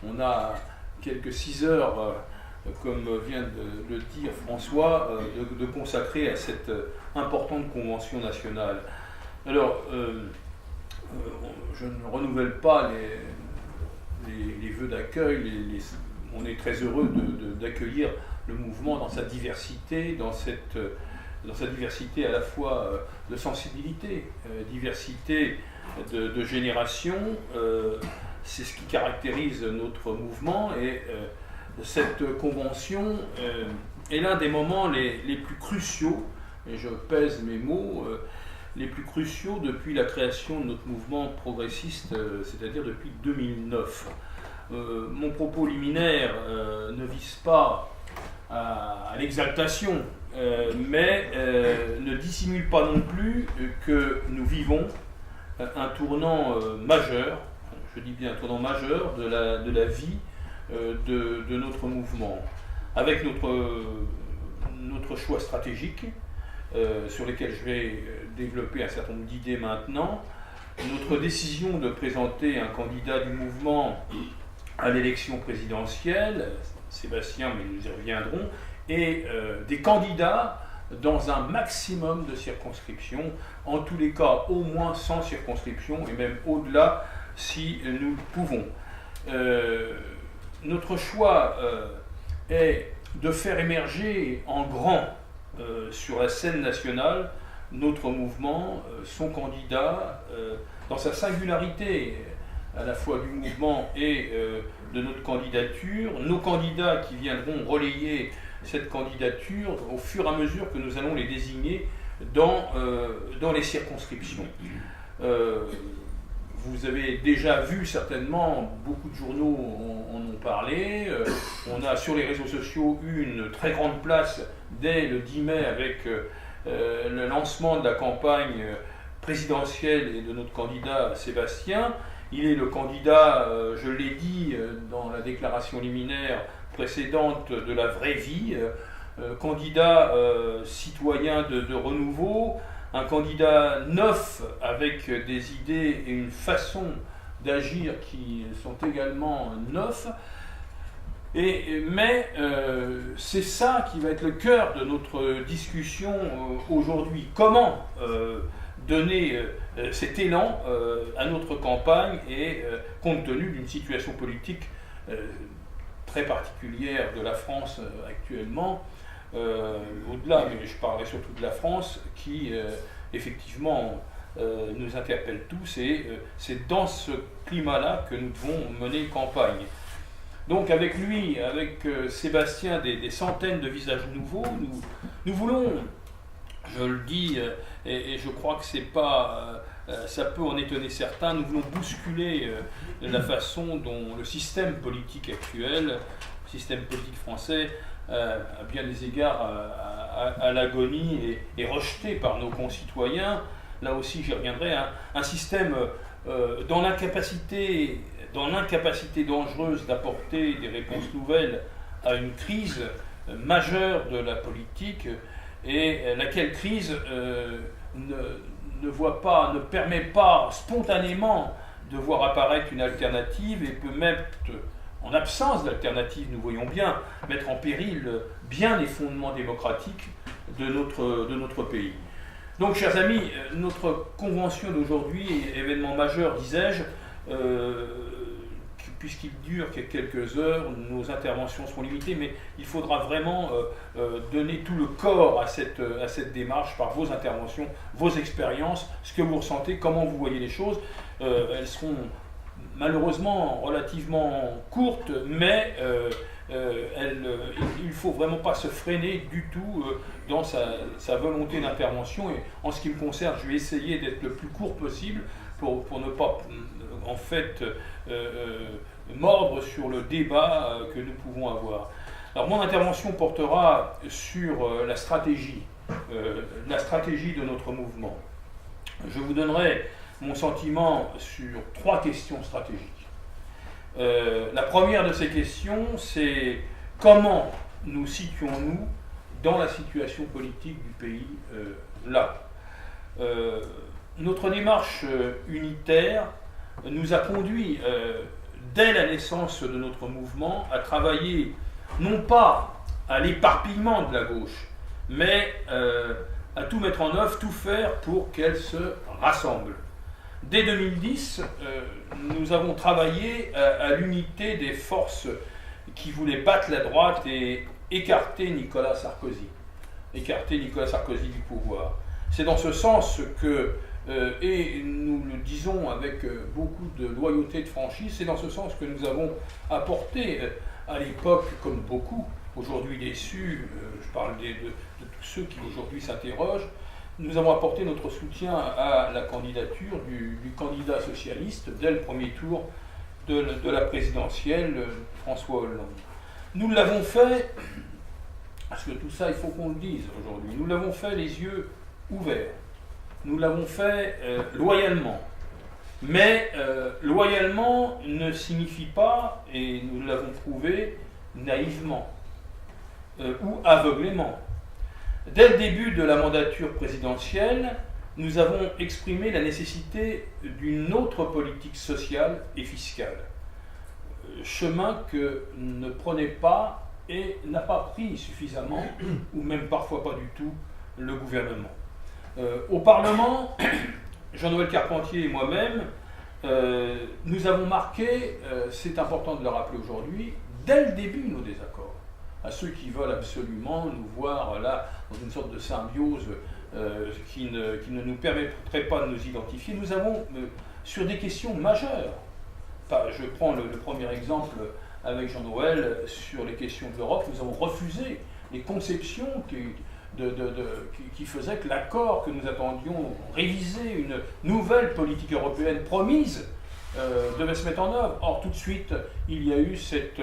on a quelques 6 heures, comme vient de le dire François, de consacrer à cette importante convention nationale. Alors, je ne renouvelle pas les vœux d'accueil, on est très heureux d'accueillir le mouvement dans sa diversité, dans sa diversité à la fois de sensibilité, diversité de génération. C'est ce qui caractérise notre mouvement, et cette convention est l'un des moments les plus cruciaux, et je pèse mes mots, les plus cruciaux depuis la création de notre mouvement progressiste, c'est-à-dire depuis 2009. Mon propos liminaire ne vise pas à l'exaltation, mais ne dissimule pas non plus que nous vivons un tournant majeur, je dis bien un tournant majeur de la vie de notre mouvement, avec notre choix stratégique, sur lesquels je vais développer un certain nombre d'idées maintenant, notre décision de présenter un candidat du mouvement à l'élection présidentielle, Sébastien, mais nous y reviendrons, et des candidats dans un maximum de circonscriptions, en tous les cas au moins 100 circonscriptions, et même au-delà si nous le pouvons. Notre choix est de faire émerger en grand sur la scène nationale notre mouvement, son candidat, dans sa singularité à la fois du mouvement et de notre candidature, nos candidats qui viendront relayer cette candidature au fur et à mesure que nous allons les désigner dans les circonscriptions. Vous avez déjà vu certainement, beaucoup de journaux en ont parlé, on a sur les réseaux sociaux eu une très grande place dès le 10 mai avec le lancement de la campagne présidentielle et de notre candidat Sébastien. Il est le candidat, je l'ai dit dans la déclaration liminaire précédente, de la vraie vie, candidat citoyen de renouveau, un candidat neuf avec des idées et une façon d'agir qui sont également neufs. Mais c'est ça qui va être le cœur de notre discussion aujourd'hui. Comment donner cet élan à notre campagne, et compte tenu d'une situation politique très particulière de la France actuellement, au-delà, mais je parlerai surtout de la France, qui effectivement nous interpelle tous, et c'est dans ce climat-là que nous devons mener campagne. Donc avec lui, avec Sébastien, des centaines de visages nouveaux, nous voulons, je le dis, et je crois que c'est pas, ça peut en étonner certains, nous voulons bousculer la façon dont le système politique actuel, le système politique français, à bien des égards à l'agonie, et rejeté par nos concitoyens. Là aussi j'y reviendrai, un système dans l'incapacité dangereuse d'apporter des réponses nouvelles à une crise majeure de la politique, et laquelle crise ne permet pas spontanément de voir apparaître une alternative, et peut mettre, en absence d'alternative, nous voyons bien, mettre en péril bien les fondements démocratiques de notre pays. Donc, chers amis, notre convention d'aujourd'hui, événement majeur, disais-je, puisqu'il dure quelques heures, nos interventions seront limitées, mais il faudra vraiment donner tout le corps à cette démarche par vos interventions, vos expériences, ce que vous ressentez, comment vous voyez les choses. Elles seront malheureusement relativement courtes, mais il ne faut vraiment pas se freiner du tout dans sa volonté d'intervention. Et en ce qui me concerne, je vais essayer d'être le plus court possible pour ne pas, en fait, mordre sur le débat que nous pouvons avoir. Alors mon intervention portera sur la stratégie de notre mouvement. Je vous donnerai mon sentiment sur 3 questions stratégiques. La première de ces questions, c'est comment nous situons-nous dans la situation politique du pays là. Notre démarche unitaire nous a conduit dès la naissance de notre mouvement, à travailler non pas à l'éparpillement de la gauche, mais à tout mettre en œuvre, tout faire pour qu'elle se rassemble. Dès 2010, nous avons travaillé à l'unité des forces qui voulaient battre la droite et écarter Nicolas Sarkozy du pouvoir. C'est dans ce sens que, et nous le disons avec beaucoup de loyauté et de franchise, c'est dans ce sens que nous avons apporté à l'époque, comme beaucoup, aujourd'hui déçus, je parle de tous ceux qui aujourd'hui s'interrogent, nous avons apporté notre soutien à la candidature du candidat socialiste dès le premier tour de la présidentielle, François Hollande. Nous l'avons fait, parce que tout ça, il faut qu'on le dise aujourd'hui, nous l'avons fait les yeux ouverts. Nous l'avons fait loyalement. Mais loyalement ne signifie pas, et nous l'avons prouvé, naïvement ou aveuglément. Dès le début de la mandature présidentielle, nous avons exprimé la nécessité d'une autre politique sociale et fiscale. Chemin que ne prenait pas et n'a pas pris suffisamment, ou même parfois pas du tout, le gouvernement. Au Parlement, Jean-Noël Carpentier et moi-même, nous avons marqué, c'est important de le rappeler aujourd'hui, dès le début nos désaccords. À ceux qui veulent absolument nous voir là dans une sorte de symbiose qui ne nous permettrait pas de nous identifier, nous avons, sur des questions majeures, je prends le premier exemple avec Jean-Noël, sur les questions de l'Europe, nous avons refusé les conceptions qui faisaient que l'accord que nous attendions, réviser une nouvelle politique européenne promise, devait se mettre en œuvre. Or, tout de suite, il y a eu cette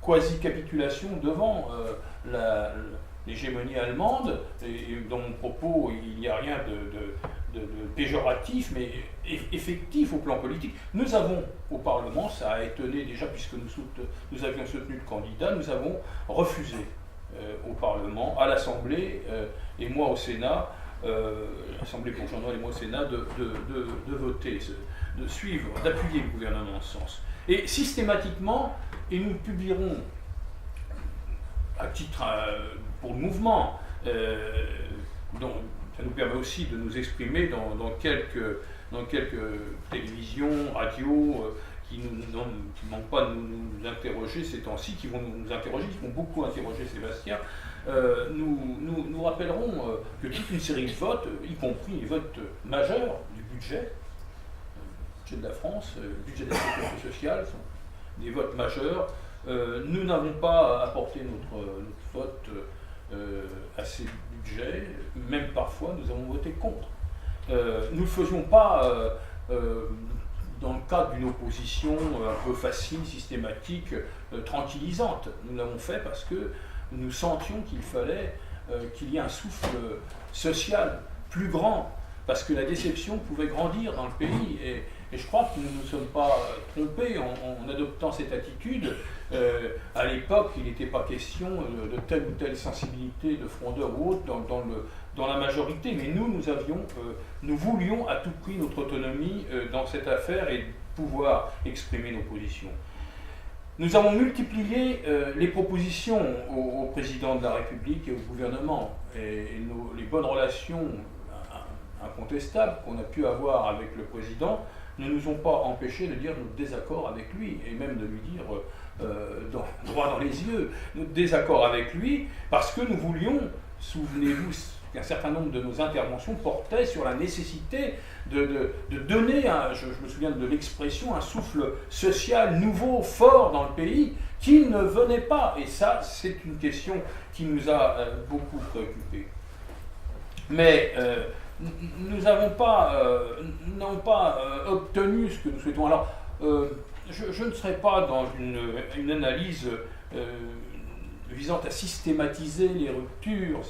quasi-capitulation devant l'hégémonie allemande, et dans mon propos, il n'y a rien de péjoratif, mais effectif au plan politique. Nous avons, au Parlement, ça a étonné déjà, puisque nous avions soutenu le candidat, nous avons refusé au Parlement, à l'Assemblée, et moi au Sénat, l'Assemblée pour Jean-Noël et moi au Sénat, de voter, de suivre, d'appuyer le gouvernement en ce sens. Et systématiquement, et nous publierons à titre pour le mouvement, dont ça nous permet aussi de nous exprimer dans quelques télévisions, radios, qui ne manquent pas de nous interroger ces temps-ci, qui vont nous interroger, qui vont beaucoup interroger Sébastien. Nous rappellerons que toute une série de votes, y compris les votes majeurs du budget de la France, le budget de la sécurité sociale, sont des votes majeurs. Nous n'avons pas apporté notre vote à ces budgets, même parfois nous avons voté contre. Nous ne le faisions pas dans le cadre d'une opposition un peu facile, systématique, tranquillisante. Nous l'avons fait parce que nous sentions qu'il fallait qu'il y ait un souffle social plus grand, parce que la déception pouvait grandir dans le pays. Et je crois que nous ne nous sommes pas trompés en adoptant cette attitude. À l'époque, il n'était pas question de telle ou telle sensibilité de frondeur ou autre dans la majorité, mais nous voulions à tout prix notre autonomie dans cette affaire et pouvoir exprimer nos positions. Nous avons multiplié les propositions au président de la République et au gouvernement, et les bonnes relations incontestables qu'on a pu avoir avec le président ne nous ont pas empêchés de dire notre désaccord avec lui, et même de lui dire droit dans les yeux notre désaccord avec lui, parce que nous voulions, souvenez-vous, qu'un certain nombre de nos interventions portaient sur la nécessité de donner, je me souviens de l'expression, un souffle social nouveau, fort dans le pays, qui ne venait pas. Et ça, c'est une question qui nous a beaucoup préoccupés. Mais nous n'avons pas obtenu ce que nous souhaitons. Alors, je ne serai pas dans une analyse visant à systématiser les ruptures.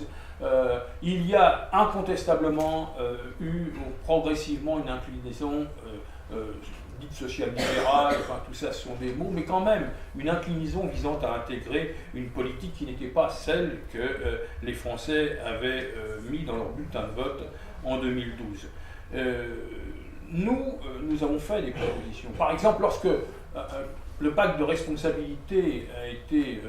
Il y a incontestablement eu progressivement une inclinaison dite social-libérale, enfin tout ça ce sont des mots, mais quand même une inclinaison visant à intégrer une politique qui n'était pas celle que les Français avaient mis dans leur bulletin de vote en 2012. Nous avons fait des propositions. Par exemple, lorsque le pacte de responsabilité a été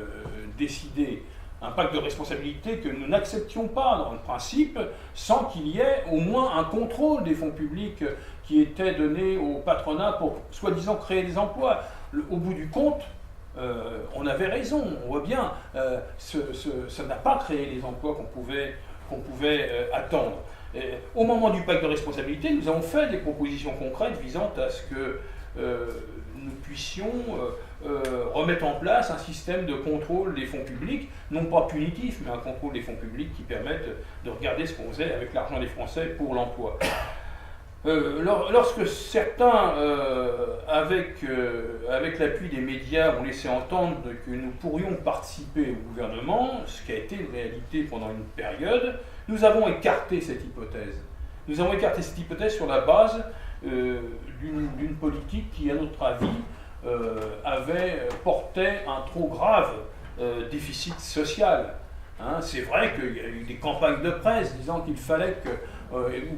décidé, un pacte de responsabilité que nous n'acceptions pas dans le principe, sans qu'il y ait au moins un contrôle des fonds publics qui étaient donnés au patronat pour soi-disant créer des emplois. Au bout du compte, on avait raison, on voit bien, ça n'a pas créé les emplois qu'on pouvait attendre. Et au moment du pacte de responsabilité, nous avons fait des propositions concrètes visant à ce que nous puissions remettre en place un système de contrôle des fonds publics, non pas punitif, mais un contrôle des fonds publics qui permette de regarder ce qu'on faisait avec l'argent des Français pour l'emploi. Lorsque certains, avec l'appui des médias, ont laissé entendre que nous pourrions participer au gouvernement, ce qui a été une réalité pendant une période, nous avons écarté cette hypothèse. Nous avons écarté cette hypothèse sur la base d'une politique qui, à notre avis, portait un trop grave déficit social. Hein, c'est vrai qu'il y a eu des campagnes de presse disant qu'il fallait que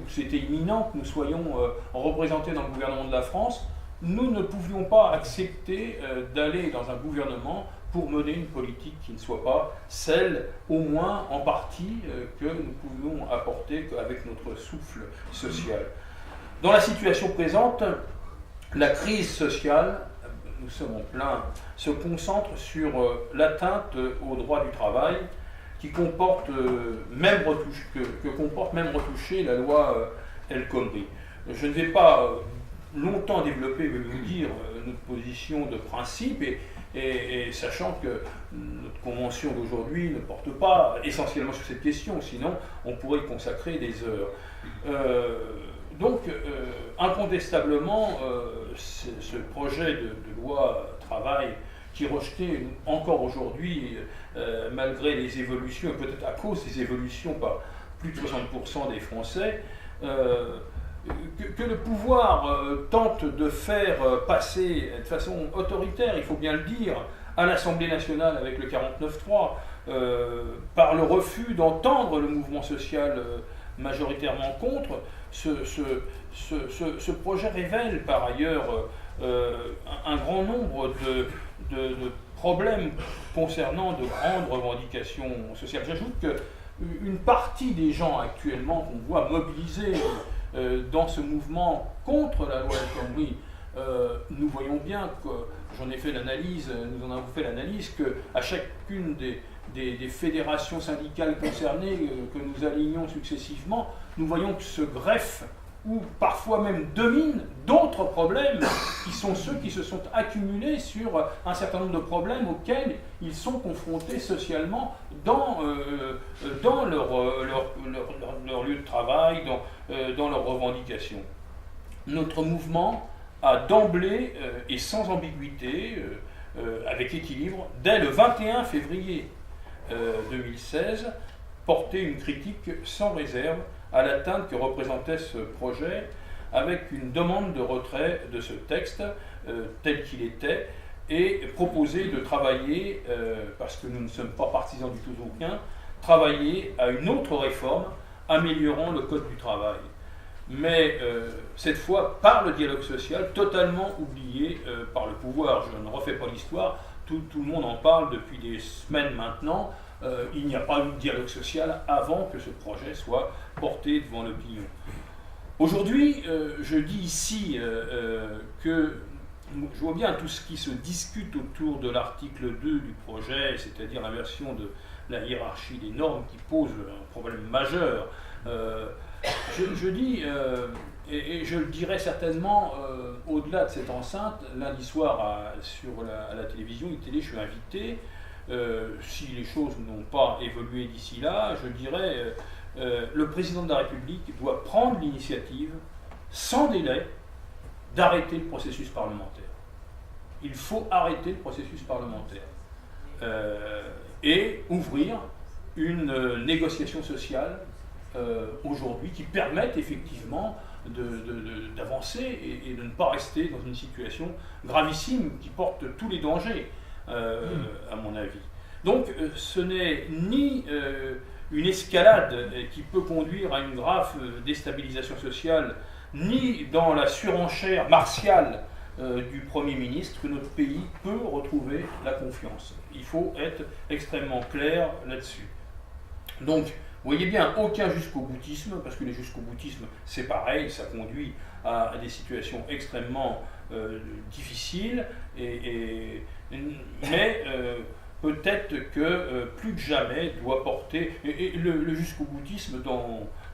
c'était imminent que nous soyons représentés dans le gouvernement de la France. Nous ne pouvions pas accepter d'aller dans un gouvernement pour mener une politique qui ne soit pas celle, au moins en partie, que nous pouvions apporter avec notre souffle social. Dans la situation présente, la crise sociale, nous sommes en plein, se concentre sur l'atteinte au droit du travail, qui comporte comporte même retouché la loi El Khomri. Je ne vais pas longtemps développer, mais vous dire notre position de principe, et sachant que notre convention d'aujourd'hui ne porte pas essentiellement sur cette question, sinon on pourrait y consacrer des heures. Donc, incontestablement, ce projet de loi travail qui est rejeté encore aujourd'hui, malgré les évolutions, et peut-être à cause des évolutions par plus de 60% des Français, que le pouvoir tente de faire passer de façon autoritaire, il faut bien le dire, à l'Assemblée nationale avec le 49.3, par le refus d'entendre le mouvement social majoritairement contre, ce projet révèle par ailleurs un grand nombre de problèmes concernant de grandes revendications sociales. J'ajoute qu'une partie des gens actuellement qu'on voit mobilisés dans ce mouvement contre la loi El Khomri, nous voyons bien que, j'en ai fait l'analyse, nous en avons fait l'analyse, qu'à chacune des fédérations syndicales concernées que nous alignons successivement, nous voyons que se greffent ou parfois même dominent d'autres problèmes qui sont ceux qui se sont accumulés sur un certain nombre de problèmes auxquels ils sont confrontés socialement dans leur lieu de travail, dans leurs revendications. Notre mouvement a d'emblée et sans ambiguïté, avec équilibre, dès le 21 février 2016, porté une critique sans réserve à l'atteinte que représentait ce projet, avec une demande de retrait de ce texte tel qu'il était, et proposer de travailler, parce que nous ne sommes pas partisans du tout aucun, travailler à une autre réforme améliorant le Code du travail. Mais cette fois par le dialogue social, totalement oublié par le pouvoir. Je ne refais pas l'histoire, tout le monde en parle depuis des semaines maintenant. Il n'y a pas eu de dialogue social avant que ce projet soit porté devant l'opinion. Aujourd'hui, je dis ici que je vois bien tout ce qui se discute autour de l'article 2 du projet, c'est-à-dire l'inversion de la hiérarchie des normes qui pose un problème majeur. Je dis, et je le dirai certainement au-delà de cette enceinte, lundi soir à la télévision, ITélé, je suis invité. Si les choses n'ont pas évolué d'ici là, je dirais le président de la République doit prendre l'initiative, sans délai, d'arrêter le processus parlementaire. Il faut arrêter le processus parlementaire et ouvrir une négociation sociale aujourd'hui qui permette effectivement d'avancer et de ne pas rester dans une situation gravissime qui porte tous les dangers, à mon avis. Donc ce n'est ni une escalade qui peut conduire à une grave déstabilisation sociale, ni dans la surenchère martiale du Premier ministre que notre pays peut retrouver la confiance. Il faut être extrêmement clair là-dessus. Donc, vous voyez bien, aucun jusqu'au-boutisme, parce que le jusqu'au-boutisme, c'est pareil, ça conduit à des situations extrêmement difficiles, mais peut-être que plus que jamais doit porter... Et le jusqu'au-boutisme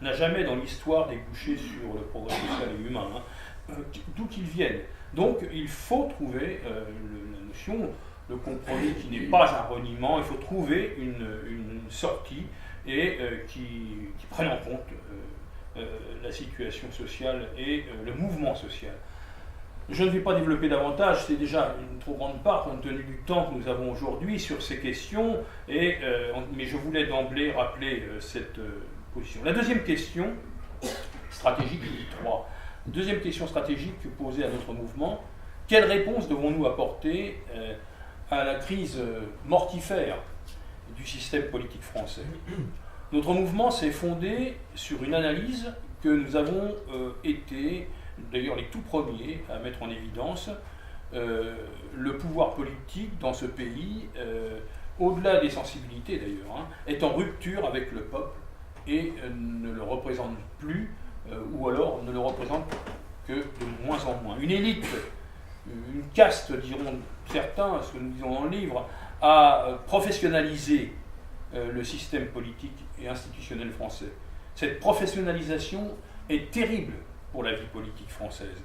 n'a jamais dans l'histoire débouché sur le progrès social et humain, hein, d'où qu'il vienne. Donc il faut trouver la notion, le compromis qui n'est pas un reniement, il faut trouver une sortie et qui prenne en compte la situation sociale et le mouvement social. Je ne vais pas développer davantage, c'est déjà une trop grande part compte tenu du temps que nous avons aujourd'hui sur ces questions, mais je voulais d'emblée rappeler cette position. La deuxième question stratégique, il y a trois. Deuxième question stratégique posée à notre mouvement, quelle réponse devons-nous apporter à la crise mortifère du système politique français? Notre mouvement s'est fondé sur une analyse que nous avons été, d'ailleurs les tout premiers à mettre en évidence, le pouvoir politique dans ce pays, au-delà des sensibilités d'ailleurs, hein, est en rupture avec le peuple et ne le représente plus, ou alors ne le représente que de moins en moins. Une élite, une caste, diront certains, ce que nous disons dans le livre, a professionnalisé le système politique et institutionnel français. Cette professionnalisation est terrible pour la vie politique française.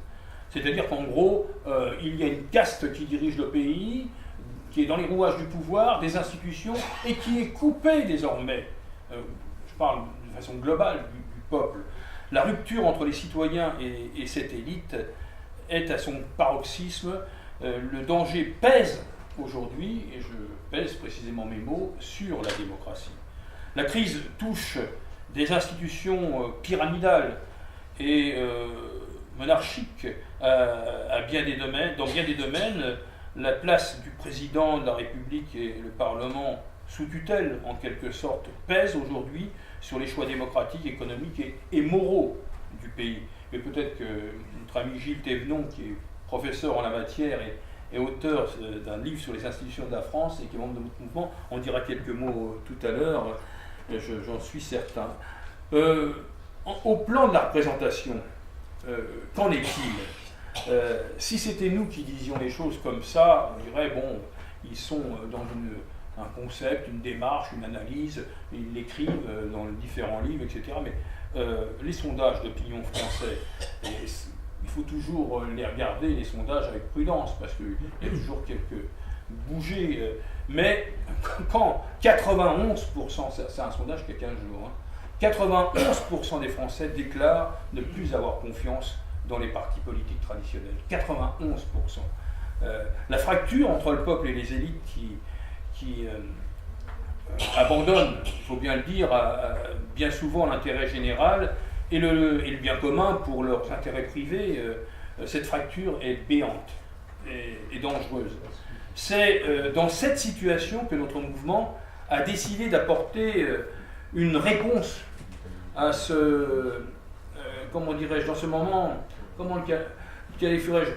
C'est-à-dire qu'en gros, il y a une caste qui dirige le pays, qui est dans les rouages du pouvoir, des institutions, et qui est coupée désormais, je parle de façon globale, du peuple. La rupture entre les citoyens et cette élite est à son paroxysme. Le danger pèse aujourd'hui, et je pèse précisément mes mots, sur la démocratie. La crise touche des institutions pyramidales et monarchiques dans bien des domaines. La place du président de la République et le Parlement sous tutelle, en quelque sorte, pèse aujourd'hui sur les choix démocratiques, économiques et moraux du pays. Et peut-être que notre ami Gilles Thévenon, qui est professeur en la matière et auteur d'un livre sur les institutions de la France et qui est membre de notre mouvement, on dira quelques mots tout à l'heure, j'en suis certain. Au plan de la représentation, qu'en est-il? Si c'était nous qui disions les choses comme ça, on dirait, bon, ils sont dans un concept, une démarche, une analyse, ils l'écrivent dans les différents livres, etc. Mais les sondages d'opinion français, il faut toujours les regarder, les sondages, avec prudence, parce qu'il y a toujours quelques bougées. Mais quand 91%, c'est un sondage qui a 15 jours, hein, 91% des Français déclarent ne plus avoir confiance dans les partis politiques traditionnels. 91%. La fracture entre le peuple et les élites qui abandonnent, il faut bien le dire, bien souvent l'intérêt général et le bien commun pour leurs intérêts privés, cette fracture est béante et dangereuse. C'est dans cette situation que notre mouvement a décidé d'apporter une réponse à ce, comment dirais-je, dans ce moment, comment le qualifierais-je,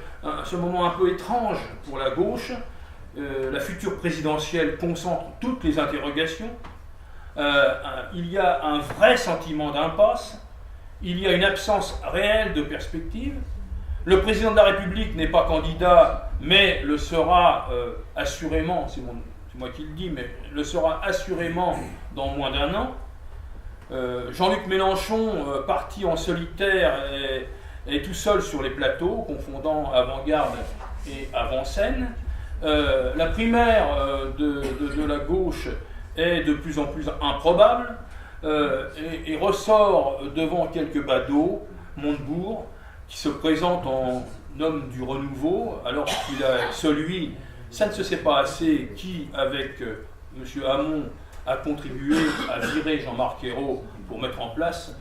ce moment un peu étrange pour la gauche. La future présidentielle concentre toutes les interrogations. Il y a un vrai sentiment d'impasse. Il y a une absence réelle de perspective. Le président de la République n'est pas candidat, mais le sera assurément, c'est moi qui le dis, mais le sera assurément dans moins d'un an. Jean-Luc Mélenchon, parti en solitaire, est tout seul sur les plateaux, confondant avant-garde et avant-scène. La primaire de la gauche est de plus en plus improbable et ressort devant quelques badauds, Montebourg, qui se présente en homme du renouveau, alors qu'il a celui, ça ne se sait pas assez, qui, avec M. Hamon, a contribué à virer Jean-Marc Ayrault pour mettre en place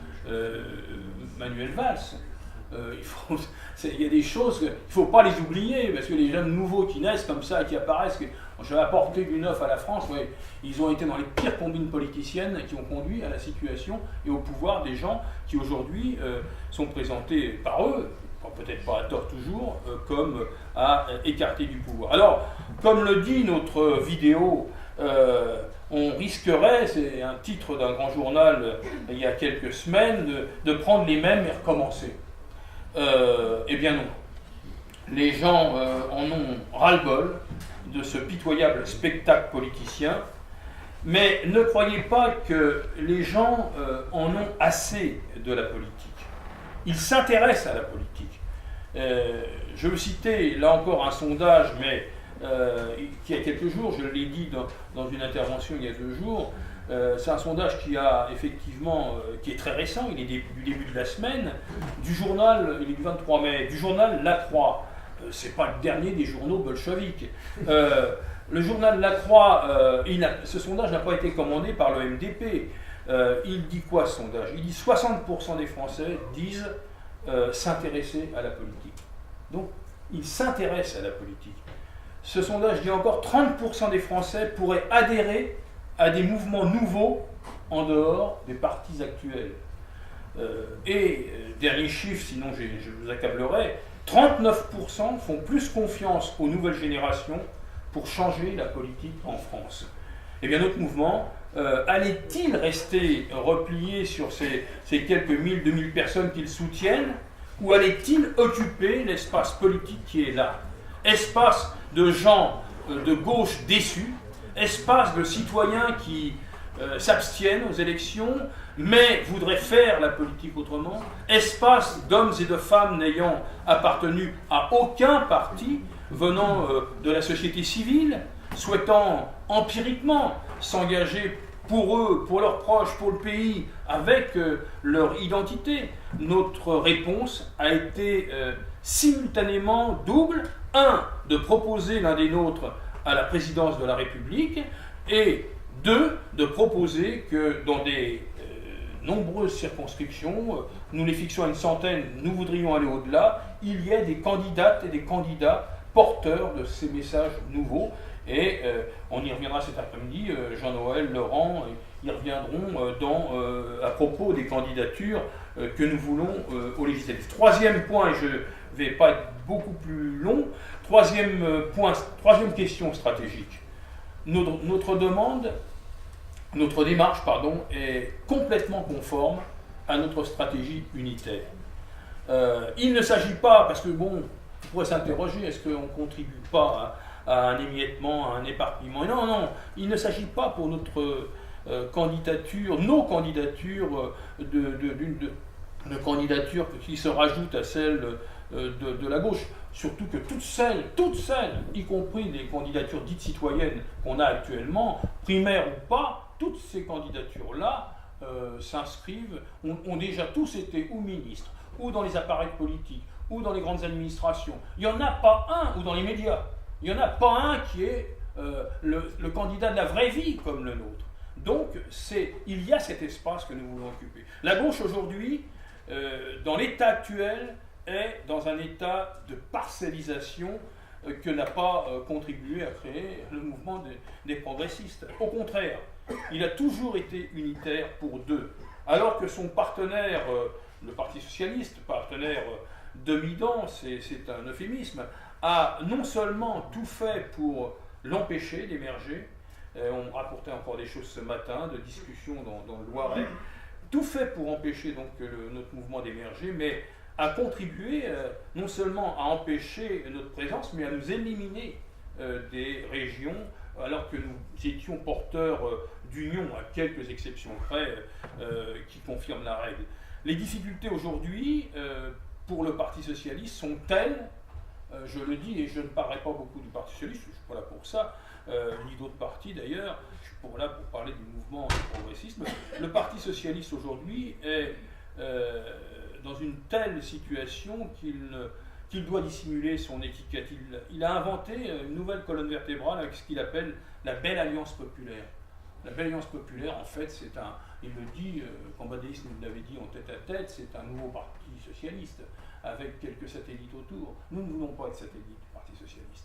Manuel Valls. Il y a des choses, il ne faut pas les oublier, parce que les jeunes nouveaux qui naissent comme ça, qui apparaissent, je vais apporter du neuf à la France, ouais, ils ont été dans les pires combines politiciennes qui ont conduit à la situation et au pouvoir des gens qui aujourd'hui sont présentés par eux, peut-être pas à tort toujours, comme à écarter du pouvoir. Alors, comme le dit notre vidéo, on risquerait, c'est un titre d'un grand journal il y a quelques semaines, de prendre les mêmes et recommencer. Eh bien non. Les gens en ont ras-le-bol de ce pitoyable spectacle politicien, mais ne croyez pas que les gens en ont assez de la politique. Ils s'intéressent à la politique. Je veux citer là encore un sondage, mais qui a quelques jours, je l'ai dit dans une intervention il y a 2 jours, c'est un sondage qui a effectivement, qui est très récent, il est du début de la semaine, du journal, il est du 23 mai, du journal La Croix. C'est pas le dernier des journaux bolcheviques. Le journal La Croix, ce sondage n'a pas été commandé par le MDP. Il dit quoi ce sondage? Il dit 60% des Français disent s'intéresser à la politique. Donc, ils s'intéressent à la politique. Ce sondage dit encore 30% des Français pourraient adhérer à des mouvements nouveaux en dehors des partis actuels. Dernier chiffre, sinon je vous accablerai, 39% font plus confiance aux nouvelles générations pour changer la politique en France. Eh bien, notre mouvement, allait-il rester replié sur ces quelques 1000, 2000 personnes qui le soutiennent, ou allait-il occuper l'espace politique qui est là? Espace de gens de gauche déçus, espace de citoyens qui s'abstiennent aux élections, mais voudraient faire la politique autrement, espace d'hommes et de femmes n'ayant appartenu à aucun parti, venant de la société civile, souhaitant empiriquement s'engager pour eux, pour leurs proches, pour le pays, avec leur identité. Notre réponse a été simultanément double. 1, de proposer l'un des nôtres à la présidence de la République, et 2, de proposer que dans des nombreuses circonscriptions, nous les fixons à une centaine, nous voudrions aller au-delà, il y ait des candidates et des candidats porteurs de ces messages nouveaux. Et on y reviendra cet après-midi, Jean-Noël, Laurent, y reviendront à propos des candidatures que nous voulons aux législatives. Troisième point, et je ne vais pas être beaucoup plus long, troisième question stratégique. Notre démarche est complètement conforme à notre stratégie unitaire. Il ne s'agit pas, parce que bon, on pourrait s'interroger, est-ce qu'on ne contribue pas à un émiettement, à un éparpillement? Non, non, il ne s'agit pas pour notre candidature, nos candidatures, de candidatures qui se rajoutent à celles de la gauche. Surtout que toutes celles, y compris les candidatures dites citoyennes qu'on a actuellement, primaires ou pas, toutes ces candidatures-là s'inscrivent, ont déjà tous été ou ministres, ou dans les appareils politiques, ou dans les grandes administrations. Il n'y en a pas un, ou dans les médias, il n'y en a pas un qui est le candidat de la vraie vie comme le nôtre. Donc, il y a cet espace que nous voulons occuper. La gauche aujourd'hui, dans l'état actuel, est dans un état de parcellisation que n'a pas contribué à créer le mouvement des progressistes. Au contraire, il a toujours été unitaire pour deux. Alors que son partenaire, le Parti socialiste, partenaire dominant, c'est un euphémisme, a non seulement tout fait pour l'empêcher d'émerger, on rapportait encore des choses ce matin, de discussions dans le Loiret, tout fait pour empêcher donc notre mouvement d'émerger, mais a contribué non seulement à empêcher notre présence, mais à nous éliminer des régions, alors que nous étions porteurs d'union, à quelques exceptions près, qui confirment la règle. Les difficultés aujourd'hui, pour le Parti socialiste, sont telles, je le dis, et je ne parlerai pas beaucoup du Parti socialiste, je ne suis pas là pour ça, ni d'autres partis d'ailleurs, je suis là pour parler du mouvement du progressisme. Le Parti socialiste aujourd'hui est dans une telle situation qu'il doit dissimuler son étiquette. Il a inventé une nouvelle colonne vertébrale avec ce qu'il appelle la belle alliance populaire. La belle alliance populaire, en fait, il le dit, Cambadélis nous l'avait dit en tête à tête, c'est un nouveau parti socialiste avec quelques satellites autour. Nous ne voulons pas être satellites du Parti socialiste.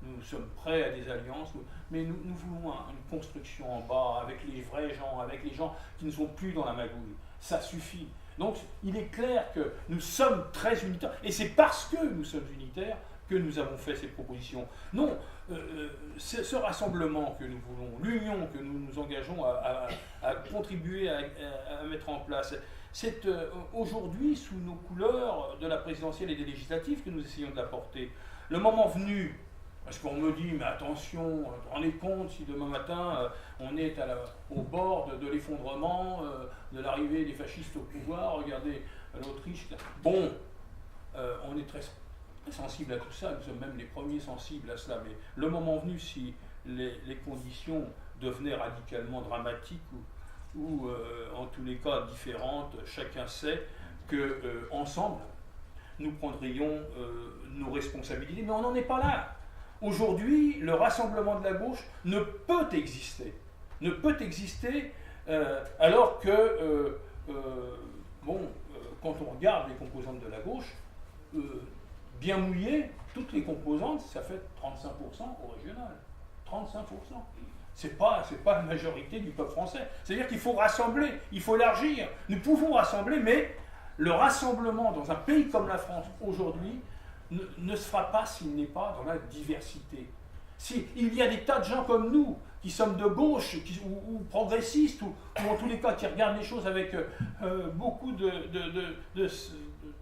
Nous sommes prêts à des alliances, mais nous voulons une construction en bas avec les vrais gens, avec les gens qui ne sont plus dans la magouille. Ça suffit. Donc il est clair que nous sommes très unitaires, et c'est parce que nous sommes unitaires que nous avons fait ces propositions. Non, ce rassemblement que nous voulons, l'union que nous nous engageons à contribuer à mettre en place, c'est aujourd'hui sous nos couleurs de la présidentielle et des législatives que nous essayons de l'apporter. Le moment venu, parce qu'on me dit, mais attention, vous vous rendez compte si demain matin on est au bord de l'effondrement, de l'arrivée des fascistes au pouvoir, regardez l'Autriche. Bon, on est très sensible à tout ça, nous sommes même les premiers sensibles à cela, mais le moment venu, si les conditions devenaient radicalement dramatiques ou en tous les cas différentes, chacun sait que ensemble nous prendrions nos responsabilités, mais on n'en est pas là. Aujourd'hui, le rassemblement de la gauche ne peut exister. Alors que, quand on regarde les composantes de la gauche, bien mouillées, toutes les composantes, ça fait 35% au régional. 35%. C'est pas la majorité du peuple français. C'est-à-dire qu'il faut rassembler, il faut élargir. Nous pouvons rassembler, mais le rassemblement dans un pays comme la France aujourd'hui ne se fera pas s'il n'est pas dans la diversité. Il y a des tas de gens comme nous, qui sommes de gauche ou progressistes, ou en tous les cas qui regardent les choses avec beaucoup de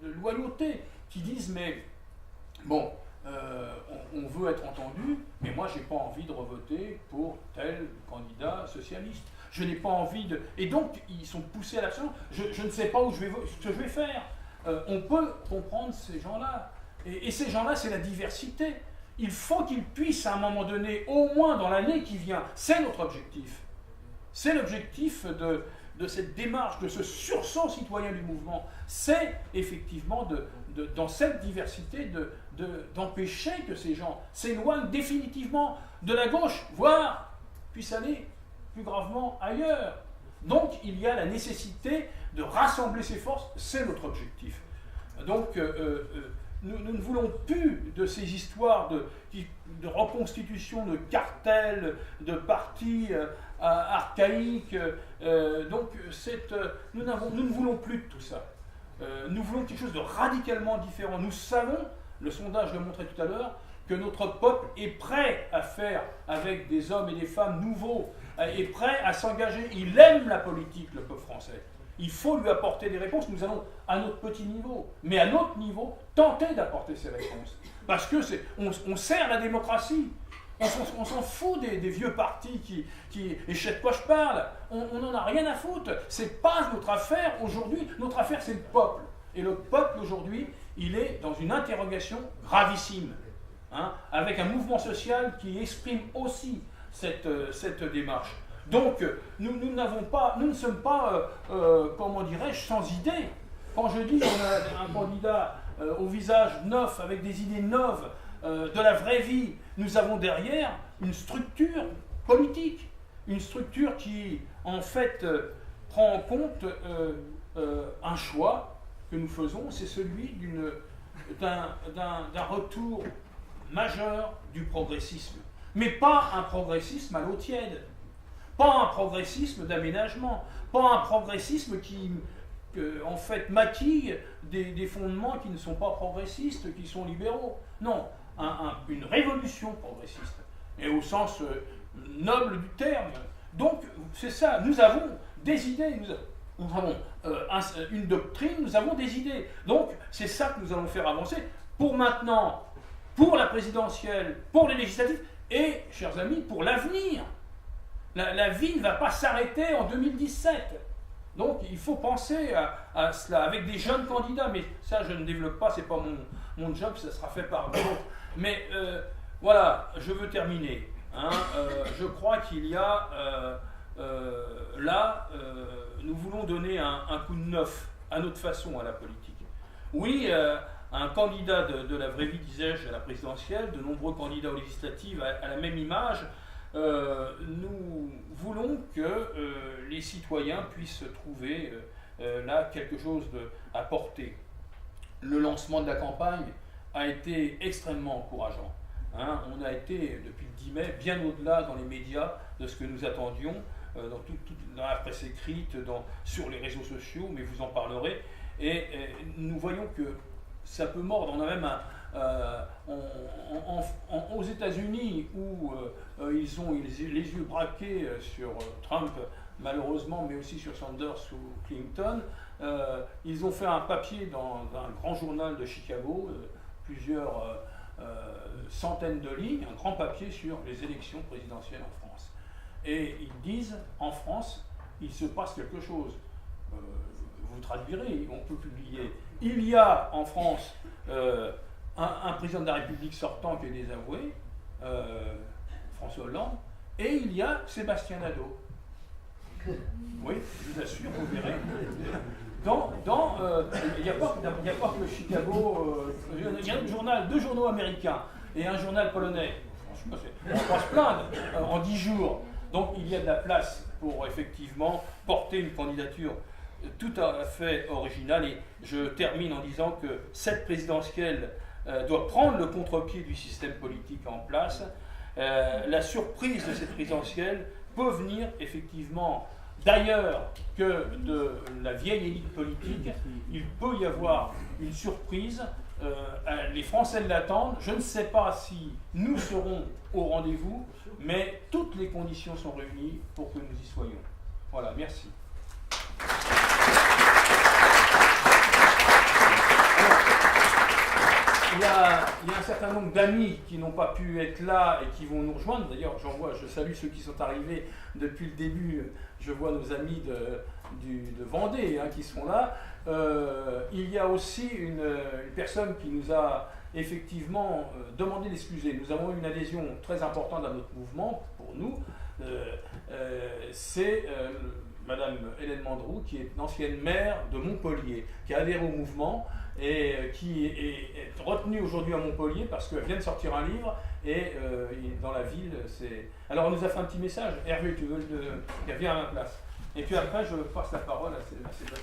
loyauté, qui disent mais bon, on veut être entendu, mais moi j'ai pas envie de revoter pour tel candidat socialiste. Je n'ai pas envie de... Et donc ils sont poussés à l'action. Je ne sais pas ce que je vais faire. On peut comprendre ces gens-là. Et ces gens-là, c'est la diversité. Il faut qu'ils puissent, à un moment donné, au moins dans l'année qui vient, c'est notre objectif. C'est l'objectif de cette démarche, de ce sursaut citoyen du mouvement. C'est effectivement, dans cette diversité, d'empêcher que ces gens s'éloignent définitivement de la gauche, voire puissent aller plus gravement ailleurs. Donc, il y a la nécessité de rassembler ces forces, c'est notre objectif. Donc, nous ne voulons plus de ces histoires de reconstitution de cartels, de partis archaïques. Nous ne voulons plus de tout ça. Nous voulons quelque chose de radicalement différent. Nous savons, le sondage le montrait tout à l'heure, que notre peuple est prêt à faire avec des hommes et des femmes nouveaux, est prêt à s'engager. Il aime la politique, le peuple français. Il faut lui apporter des réponses. Nous allons, à notre petit niveau, mais à notre niveau, tenter d'apporter ces réponses. Parce que on sert la démocratie. On s'en fout des vieux partis et je sais de quoi je parle. On n'en a rien à foutre. C'est pas notre affaire aujourd'hui. Notre affaire, c'est le peuple. Et le peuple, aujourd'hui, il est dans une interrogation gravissime. Avec un mouvement social qui exprime aussi cette démarche. Donc, nous ne sommes pas, comment dirais-je, sans idée. Quand je dis qu'on a un candidat au visage neuf, avec des idées neuves, de la vraie vie, nous avons derrière une structure politique, une structure qui, en fait, prend en compte un choix que nous faisons, c'est celui d'un retour majeur du progressisme. Mais pas un progressisme à l'eau tiède. Pas un progressisme d'aménagement, pas un progressisme qui, en fait, maquille des fondements qui ne sont pas progressistes, qui sont libéraux. Non, une révolution progressiste, et au sens noble du terme. Donc, c'est ça, nous avons des idées, nous avons une doctrine, nous avons des idées. Donc, c'est ça que nous allons faire avancer pour maintenant, pour la présidentielle, pour les législatives, et, chers amis, pour l'avenir. La vie ne va pas s'arrêter en 2017. Donc il faut penser à cela, avec des jeunes candidats, mais ça je ne développe pas, c'est pas mon job, ça sera fait par d'autres. Mais voilà, je veux terminer. Je crois qu'il y a nous voulons donner un coup de neuf à notre façon à la politique. Oui, un candidat de la vraie vie, disais-je, à la présidentielle, de nombreux candidats aux législatives à la même image. Nous voulons que les citoyens puissent trouver là quelque chose à porter. Le lancement de la campagne a été extrêmement encourageant. On a été, depuis le 10 mai, bien au-delà dans les médias de ce que nous attendions. dans la presse écrite, sur les réseaux sociaux, mais vous en parlerez. Et nous voyons que ça peut mordre. On a même aux États-Unis où ils ont les yeux braqués sur Trump, malheureusement, mais aussi sur Sanders ou Clinton. Ils ont fait un papier dans un grand journal de Chicago, plusieurs centaines de lignes, un grand papier sur les élections présidentielles en France. Et ils disent, en France, il se passe quelque chose. Vous traduirez, on peut publier. Il y a en France un président de la République sortant qui est désavoué, François Hollande, et il y a Sébastien Nadeau. Oui, je vous assure, vous verrez. Il n'y a pas que le Chicago, il y a deux journaux américains et un journal polonais. Franchement, on va se plaindre en 10 jours. Donc il y a de la place pour effectivement porter une candidature tout à fait originale. Et je termine en disant que cette présidentielle doit prendre le contre-pied du système politique en place. La surprise de cette présidentielle peut venir effectivement d'ailleurs que de la vieille élite politique. Il peut y avoir une surprise. Les Français l'attendent. Je ne sais pas si nous serons au rendez-vous, mais toutes les conditions sont réunies pour que nous y soyons. Voilà, merci. Il y a un certain nombre d'amis qui n'ont pas pu être là et qui vont nous rejoindre. D'ailleurs, je salue ceux qui sont arrivés depuis le début. Je vois nos amis de Vendée qui sont là. Il y a aussi une personne qui nous a effectivement demandé d'excuser. Nous avons eu une adhésion très importante à notre mouvement, pour nous. C'est Madame Hélène Mandroux, qui est l'ancienne maire de Montpellier, qui a adhéré au mouvement et qui est retenue aujourd'hui à Montpellier parce qu'elle vient de sortir un livre et dans la ville, c'est... Alors on nous a fait un petit message. Hervé, tu veux viens à ma place. Et puis après, je passe la parole à Sébastien.